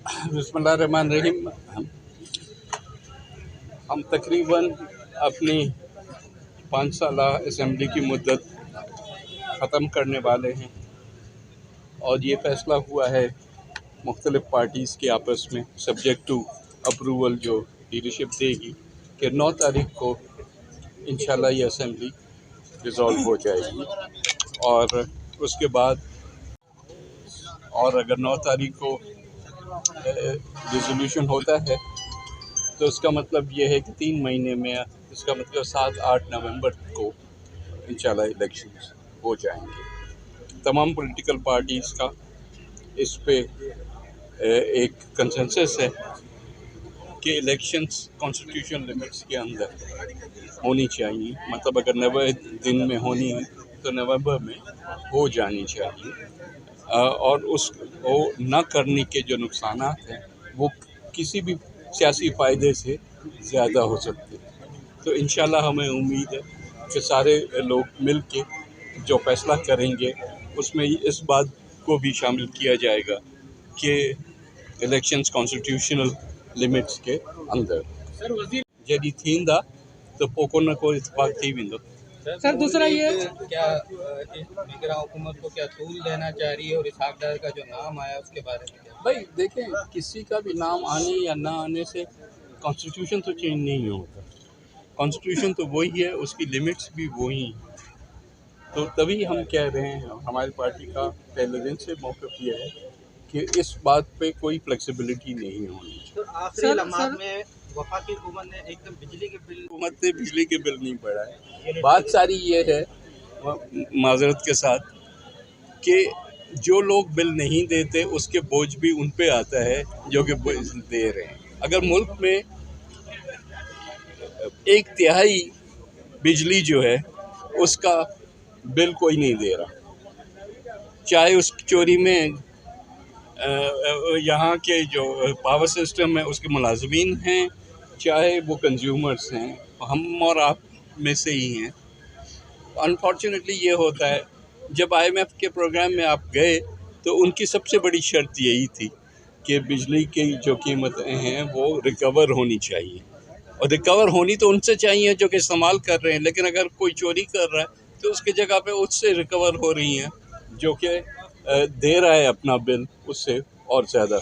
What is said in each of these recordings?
बिस्मिल्लाहिर्रहमानिर्रहीम। हम तकरीबन अपनी 5 साला असम्बली की मुद्दत ख़त्म करने वाले हैं और ये फ़ैसला हुआ है मुख्तलिफ़ पार्टीज़ के आपस में सब्जेक्ट टू अप्रूवल जो लीडरशिप देगी कि 9 तारीख को इंशाल्लाह ये असम्बली डिज़ोल्व हो जाएगी। और उसके बाद अगर 9 तारीख को रिजोल्यूशन होता है तो इसका मतलब ये है कि 3 महीने में, इसका मतलब 7-8 नवंबर को इंशाल्लाह इलेक्शंस हो जाएंगे। तमाम पॉलिटिकल पार्टीज़ का इस पे एक कंसेंसस है कि इलेक्शंस कॉन्स्टिट्यूशन लिमिट्स के अंदर होनी चाहिए। मतलब अगर 90 दिन में होनी है तो नवंबर में हो जानी चाहिए। और उसको न करने के जो नुकसान हैं वो किसी भी सियासी फ़ायदे से ज़्यादा हो सकते हैं। तो इंशाल्लाह हमें उम्मीद है कि सारे लोग मिल के जो फ़ैसला करेंगे उसमें इस बात को भी शामिल किया जाएगा कि इलेक्शंस कॉन्स्टिट्यूशनल लिमिट्स के अंदर जॾहिं थींदा तो पोको न को इत्तेफाक थी वेंदो। सर दूसरा ये क्या निगरान हुकूमत को क्या तूल देना चाह रही है और इसहाक डार का जो नाम आया उसके बारे में क्या? भाई देखें, किसी का भी नाम आने या ना आने से कॉन्स्टिट्यूशन तो चेंज नहीं होता। कॉन्स्टिट्यूशन तो वही है, उसकी लिमिट्स भी वही हैं। तो तभी हम कह रहे हैं, हमारी पार्टी का पहले दिन से मौक़िफ़ ये है कि इस बात पे कोई फ्लेक्सिबिलिटी नहीं होनी चाहिए। तो आखिरी लम्हात में वफाकी हुकूमत ने एकदम बिजली के बिल हुकूमत ने बिजली के बिल नहीं बढ़ाए। बात सारी ये है माजरत के साथ कि जो लोग बिल नहीं देते उसके बोझ भी उन पे आता है जो कि बिल दे रहे हैं। अगर मुल्क में 1/3 बिजली जो है उसका बिल कोई नहीं दे रहा, चाहे उस चोरी में यहाँ के जो पावर सिस्टम है उसके मुलाजमीन हैं, चाहे वो कंज्यूमर्स हैं, हम और आप में से ही हैं। अनफॉर्चुनेटली ये होता है, जब IMF के प्रोग्राम में आप गए तो उनकी सबसे बड़ी शर्त यही थी कि बिजली की जो कीमतें हैं वो रिकवर होनी चाहिए, और रिकवर होनी तो उनसे चाहिए जो कि इस्तेमाल कर रहे हैं। लेकिन अगर कोई चोरी कर रहा है तो उसकी जगह पे उससे रिकवर हो रही हैं जो कि दे रहा है अपना बिल उससे और ज़्यादा।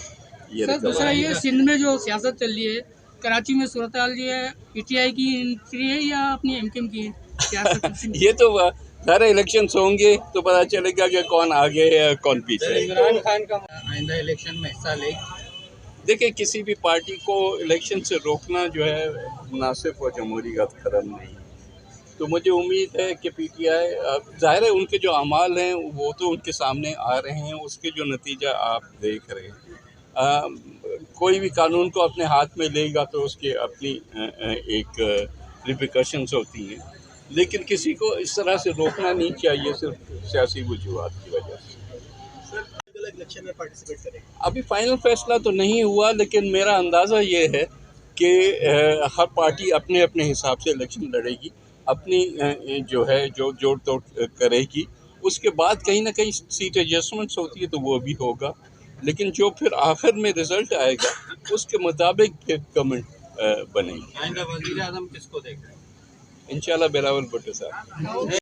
ये सर दूसरा ये सिंध में जो सियासत चल रही है, कराची में सूरत हाल जो है PTI की एंट्री है या अपनी MKM की सियासत? ये तो सारे इलेक्शंस होंगे तो पता चलेगा कि कौन आगे है या कौन पीछे है। इमरान खान का आइंदा इलेक्शन में हिस्सा लेगी? देखिए, किसी भी पार्टी को इलेक्शन से रोकना जो है मुनासिब और जमहूरियत करम नहीं। तो मुझे उम्मीद है कि PTI, ज़ाहिर है उनके जो अमाल हैं वो तो उनके सामने आ रहे हैं, उसके जो नतीजा आप देख रहे हैं। कोई भी कानून को अपने हाथ में लेगा तो उसके अपनी एक रिपरकशंस होती हैं, लेकिन किसी को इस तरह से रोकना नहीं चाहिए सिर्फ सियासी वजूहात की वजह से। इलेक्शन में पार्टिसिपेट करेंगे? अभी फाइनल फैसला तो नहीं हुआ, लेकिन मेरा अंदाज़ा ये है कि हर पार्टी अपने अपने हिसाब से इलेक्शन लड़ेगी, अपनी जो है जो जोड़ तोड़ करेगी। उसके बाद कहीं ना कहीं सीट एडजस्टमेंट्स होती है तो वो भी होगा, लेकिन जो फिर आखिर में रिजल्ट आएगा उसके मुताबिक फिर गवर्नमेंट बनेगी। आइंदा वज़ीर आज़म किसको देख रहे हैं? इंशाल्लाह बिलावल भुट्टो साहब।